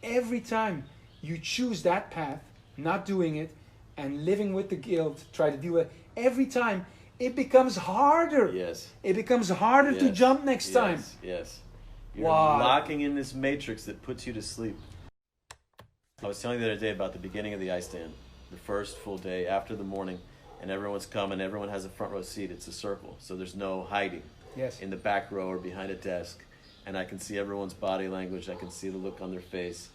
every time you choose that path, not doing it, and living with the guilt, try to do it, every time it becomes harder. Yes. It becomes harder to jump next time. Yes. You're Wow. locking in this matrix that puts you to sleep. I was telling you the other day about the beginning of the ice stand, the first full day after the morning, and everyone's coming, everyone has a front row seat. It's a circle, so there's no hiding Yes. in the back row or behind a desk. And I can see everyone's body language. I can see the look on their face.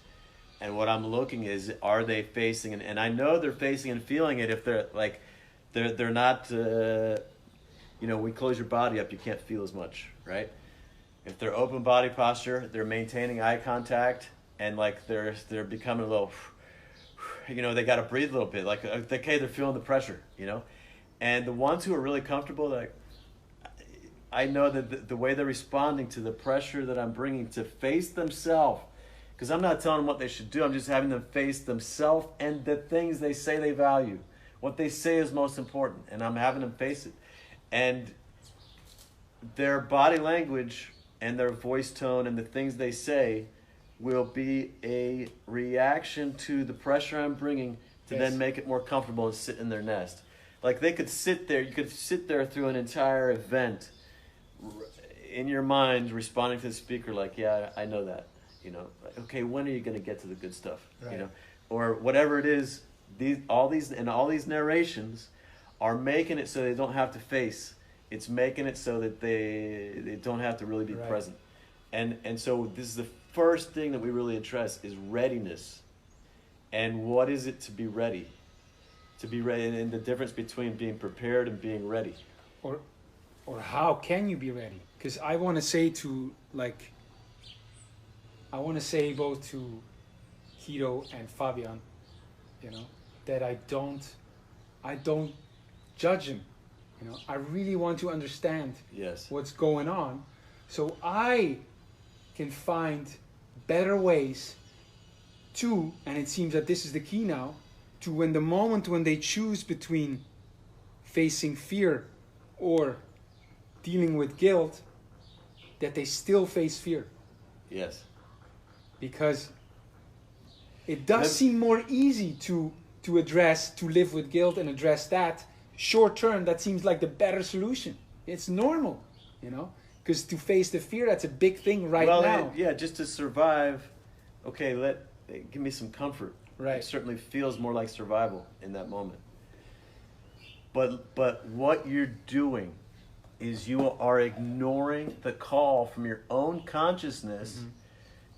And what I'm looking is, are they facing, and I know they're facing and feeling it if they're like, they're not, we close your body up, you can't feel as much, right? If they're open body posture, they're maintaining eye contact, and like they're becoming a little, they got to breathe a little bit, like, okay, they're feeling the pressure, And the ones who are really comfortable, like, I know that the way they're responding to the pressure that I'm bringing to face themselves, because I'm not telling them what they should do, I'm just having them face themselves and the things they say they value. What they say is most important, and I'm having them face it. And their body language and their voice tone and the things they say will be a reaction to the pressure I'm bringing to then make it more comfortable and sit in their nest. Like they could sit there, you could sit there through an entire event in your mind responding to the speaker like, yeah, I know that. Okay, when are you going to get to the good stuff? Right. Or whatever it is. All these narrations are making it so they don't have to face. It's making it so that they don't have to really be present. And so this is the first thing that we really address is readiness. And what is it to be ready? To be ready, and the difference between being prepared and being ready. Or how can you be ready? Because I want to say both to Hiro and Fabian, that I don't judge him. I really want to understand what's going on, so I can find better ways to, and it seems that this is the key now, to when they choose between facing fear or dealing with guilt, that they still face fear. Yes. Because it does seem more easy to live with guilt and address that. Short term, that seems like the better solution. It's normal, because to face the fear, that's a big thing now. Just to survive, okay, give me some comfort. Right. It certainly feels more like survival in that moment. But what you're doing is you are ignoring the call from your own consciousness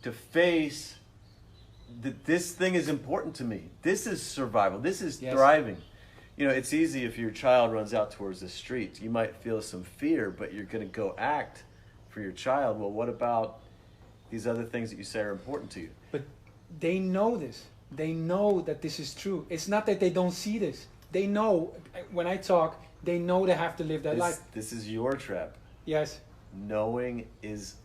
to face that this thing is important to me. This is survival. This is thriving. It's easy if your child runs out towards the street. You might feel some fear, but you're going to go act for your child. Well, what about these other things that you say are important to you? But they know this. They know that this is true. It's not that they don't see this. They know, when I talk, they know they have to live that life. This is your trap. Yes. Knowing is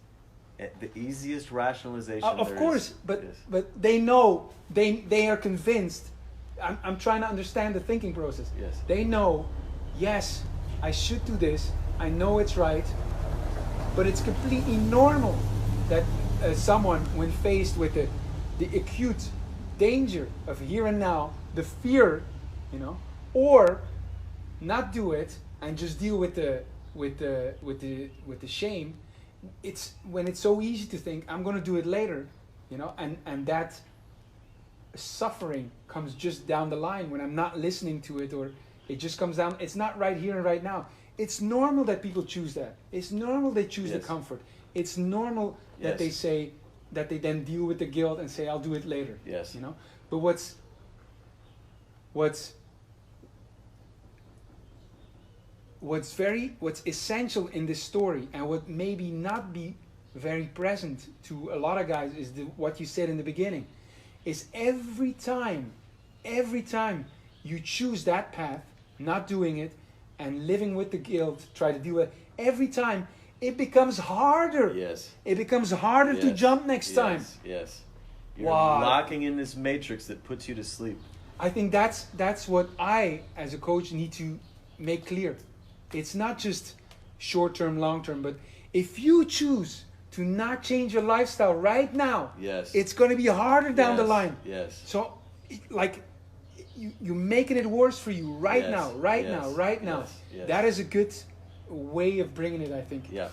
the easiest rationalization. Of course, but they know, they are convinced. I'm trying to understand the thinking process. Yes. They know, yes, I should do this. I know it's right, but it's completely normal that someone, when faced with the acute danger of here and now, the fear, or not do it and just deal with the shame. It's when it's so easy to think I'm going to do it later, and that suffering comes just down the line when I'm not listening to it, or it just comes down. It's not right here and right now. It's normal that people choose that. It's normal they choose the comfort. It's normal that they say that they then deal with the guilt and say I'll do it later. Yes. But what's essential in this story, and what maybe not be very present to a lot of guys, is what you said in the beginning, is every time you choose that path, not doing it, and living with the guilt, try to do it, every time it becomes harder. Yes. It becomes harder to jump next time. Yes. You're locking in this matrix that puts you to sleep. I think that's what I, as a coach, need to make clear. It's not just short-term, long-term, but if you choose to not change your lifestyle right now, Yes. it's going to be harder down the Yes. line. Yes. So, like, you're making it worse for you right Yes. now, right Yes. now, right now. Yes. Yes. That is a good way of bringing it, I think. Yeah.